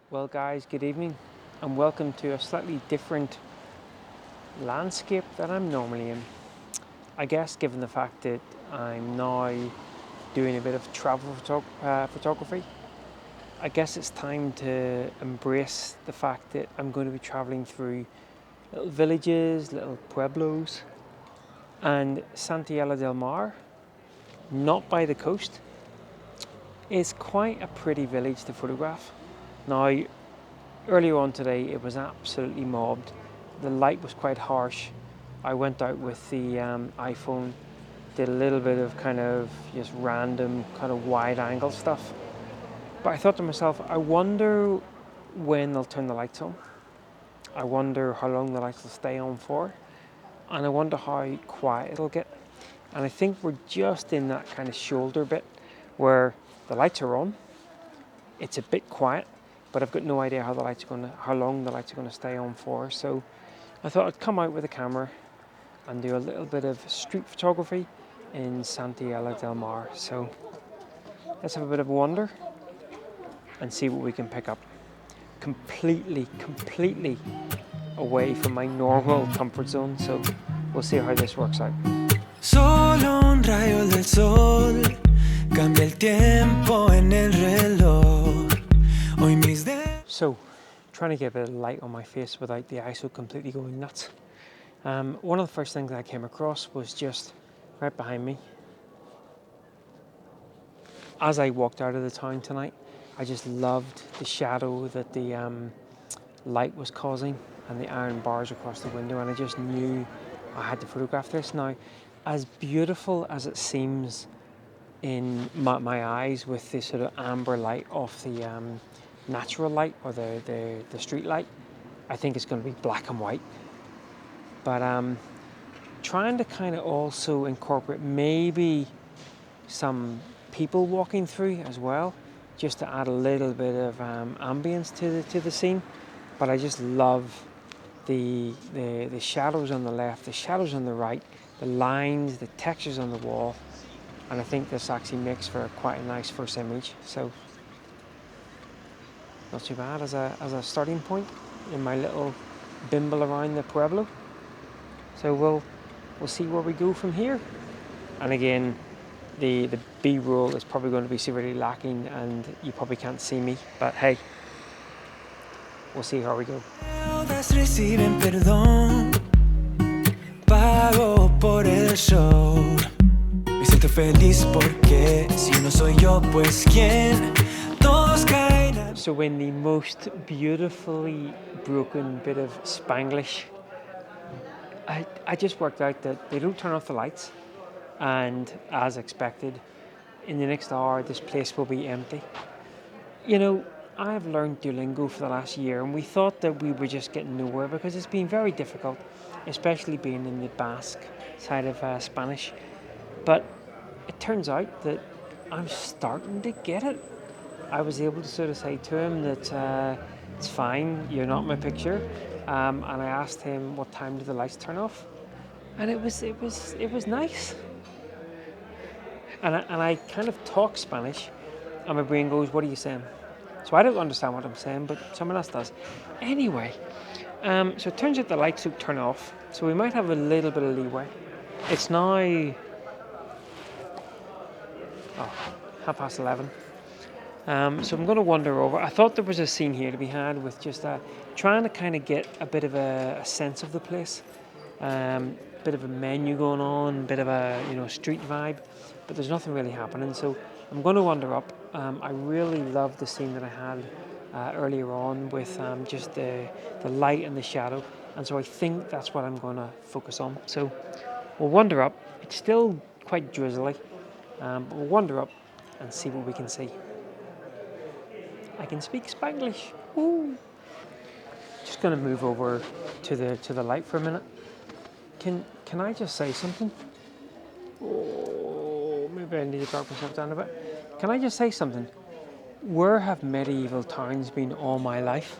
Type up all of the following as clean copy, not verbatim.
Well guys, good evening and welcome to a slightly different landscape that I'm normally in. I guess given the fact that I'm now doing a bit of travel photography, I guess it's time to embrace the fact that I'm going to be traveling through little villages, little pueblos, and Santillia del Mar, not by the coast, is quite a pretty village to photograph. Now, earlier on today, it was absolutely mobbed. The light was quite harsh. I went out with the iPhone, did a little bit of kind of just random kind of wide angle stuff. But I thought to myself, I wonder when they'll turn the lights on. I wonder how long the lights will stay on for. And I wonder how quiet it'll get. And I think we're just in that kind of shoulder bit where the lights are on. It's a bit quiet, but I've got no idea how long the lights are going to stay on for. So I thought I'd come out with a camera and do a little bit of street photography in Santillia del Mar. So let's have a bit of a wander and see what we can pick up. Completely away from my normal comfort zone. So we'll see how this works out. Solo un rayo del sol cambia el tiempo en el reloj. Hoy mis So, trying to get a bit of light on my face without the ISO completely going nuts. One of the first things I came across was just right behind me. As I walked out of the town tonight, I just loved the shadow that the light was causing and the iron bars across the window, and I just knew I had to photograph this. Now, as beautiful as it seems in my eyes with the sort of amber light off the natural light or the street light, I think it's going to be black and white. But trying to kind of also incorporate maybe some people walking through as well, just to add a little bit of ambience to the scene. But I just love the shadows on the left, the shadows on the right, the lines, the textures on the wall, and I think this actually makes for quite a nice first image. So not too bad as a starting point in my little bimble around the pueblo. So we'll see where we go from here. And again, the B-roll is probably going to be severely lacking and you probably can't see me, but hey, we'll see how we go. deudas reciben perdón. Pago por el show. Me siento feliz porque si no soy yo, pues quién. Todos caen. So in the most beautifully broken bit of Spanglish, I just worked out that they don't turn off the lights, and as expected, in the next hour this place will be empty. You know, I've learned Duolingo for the last year, and we thought that we were just getting nowhere because it's been very difficult, especially being in the Basque side of Spanish. But it turns out that I'm starting to get it. I was able to sort of say to him that it's fine, you're not in my picture, and I asked him what time did the lights turn off, and it was nice. And I kind of talk Spanish, and my brain goes, "What are you saying?" So I don't understand what I'm saying, but someone else does. Anyway, so it turns out the lights don't turn off, so we might have a little bit of leeway. It's now 11:30. So I'm going to wander over. I thought there was a scene here to be had with just trying to kind of get a bit of a sense of the place, bit of a menu going on, bit of a street vibe, but there's nothing really happening. So I'm going to wander up. I really loved the scene that I had earlier on with just the light and the shadow, and so I think that's what I'm going to focus on. So we'll wander up. It's still quite drizzly, but we'll wander up and see what we can see. I can speak Spanglish. Ooh. Just going to move over to the light for a minute. Can I just say something? Oh, maybe I need to drop myself down a bit. Can I just say something? Where have medieval towns been all my life?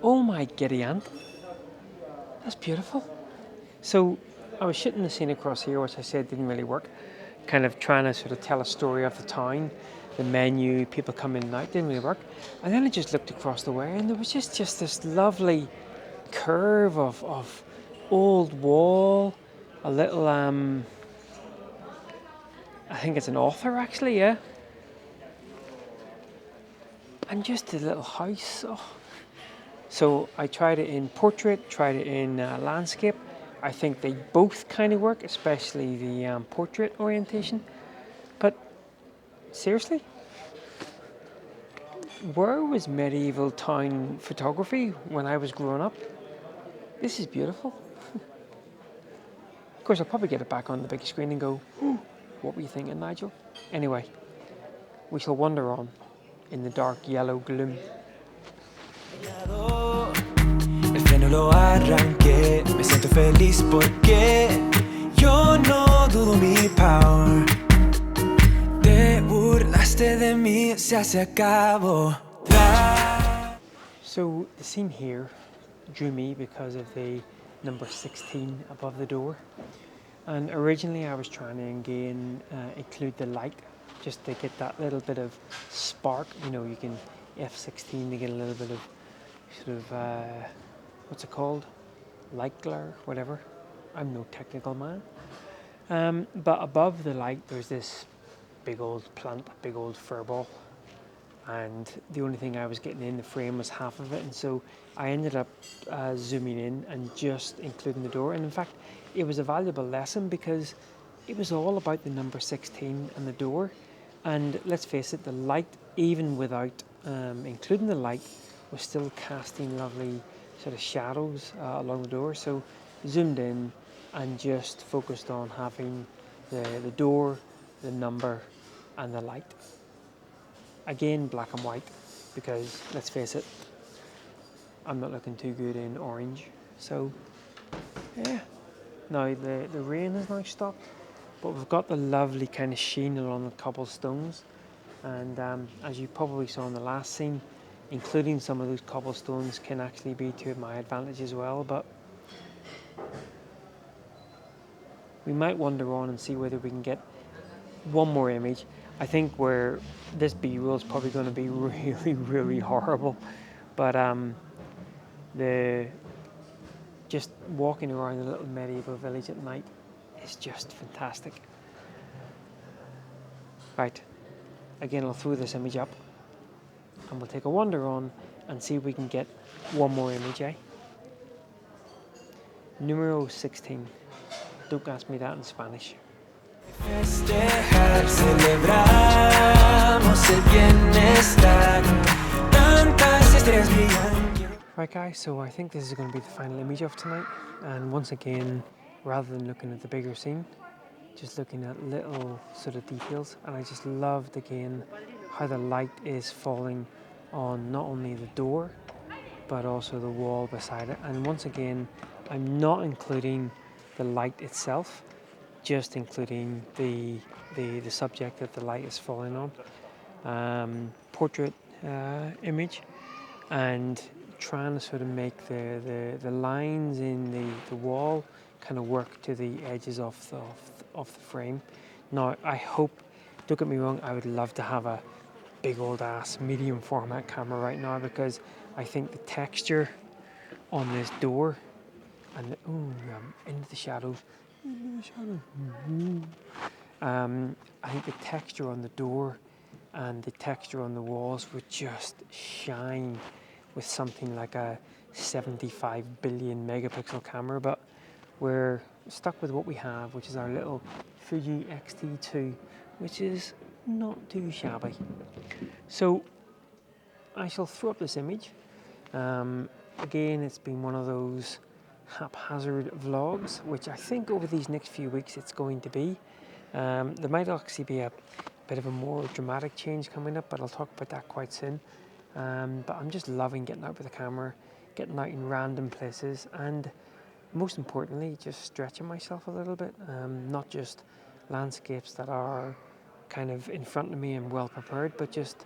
Oh my giddy aunt. That's beautiful. So I was shooting the scene across here, which I said didn't really work. Kind of trying to sort of tell a story of the town. the menu, people coming in and out, didn't really work. And then I just looked across the way and there was just this lovely curve of old wall, a little, I think it's an author actually, yeah. And just a little house. Oh. So I tried it in portrait, tried it in landscape. I think they both kind of work, especially the portrait orientation. But seriously, where was medieval town photography when I was growing up? This is beautiful. Of course, I'll probably get it back on the big screen and go, what were you thinking, Nigel? Anyway, we shall wander on in the dark yellow gloom. El freno lo arranqué, me siento feliz porque yo no dudo mi power. Te burlaste de mí, se acabó. So the scene here drew me because of the number 16 above the door. And originally I was trying to include the light just to get that little bit of spark. You know, you can F16 to get a little bit of sort of, what's it called? Light glare, whatever. I'm no technical man. But above the light there's this big old plant, big old fir ball. And the only thing I was getting in the frame was half of it, and so I ended up zooming in and just including the door. And in fact, it was a valuable lesson because it was all about the number 16 and the door. And let's face it, the light, even without including the light, was still casting lovely sort of shadows along the door. So zoomed in and just focused on having the door, the number, and the light. Again, black and white, because let's face it, I'm not looking too good in orange. So yeah, now the rain has now stopped, but we've got the lovely kind of sheen along the cobblestones. And as you probably saw in the last scene, including some of those cobblestones can actually be to my advantage as well. But we might wander on and see whether we can get one more image. I think where this B-roll is probably going to be really, really horrible, but the just walking around a little medieval village at night is just fantastic. Right, again I'll throw this image up and we'll take a wander on and see if we can get one more image, eh? Numero 16. Don't ask me that in Spanish. Festejar, celebramos el bienestar. Tantas estrellas brillan. Right guys, so I think this is going to be the final image of tonight, and once again, rather than looking at the bigger scene, just looking at little sort of details. And I just loved again how the light is falling on not only the door but also the wall beside it. And once again, I'm not including the light itself, just including the subject that the light is falling on, portrait image, and trying to sort of make the lines in the wall kind of work to the edges of the frame. Now I hope, don't get me wrong, I would love to have a big old ass medium format camera right now, because I think the texture on this door and into the shadows. I think the texture on the door and the texture on the walls would just shine with something like a 75 billion megapixel camera, but we're stuck with what we have, which is our little Fuji X-T2, which is not too shabby. So I shall throw up this image. Again, it's been one of those haphazard vlogs, which I think over these next few weeks it's going to be. There might actually be a bit of a more dramatic change coming up, but I'll talk about that quite soon. But I'm just loving getting out with the camera, getting out in random places, and most importantly, just stretching myself a little bit. Not just landscapes that are kind of in front of me and well prepared, but just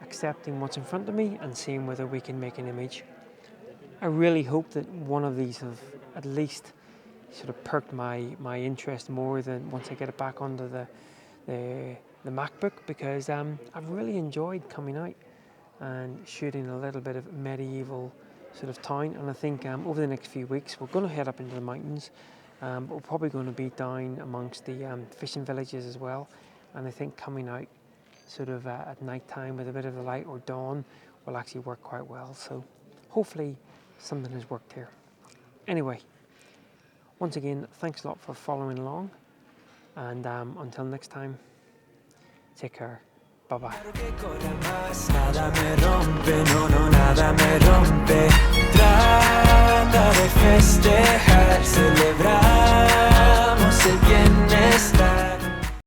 accepting what's in front of me and seeing whether we can make an image. I really hope that one of these have at least sort of perked my interest more than once I get it back onto the the MacBook because I've really enjoyed coming out and shooting a little bit of medieval sort of town. And I think over the next few weeks we're going to head up into the mountains, but we're probably going to be down amongst the fishing villages as well. And I think coming out sort of at night time with a bit of the light or dawn will actually work quite well. So hopefully something has worked here. Anyway, once again, thanks a lot for following along, and until next time, take care. Bye bye. Nada me rompe, no, no, nada me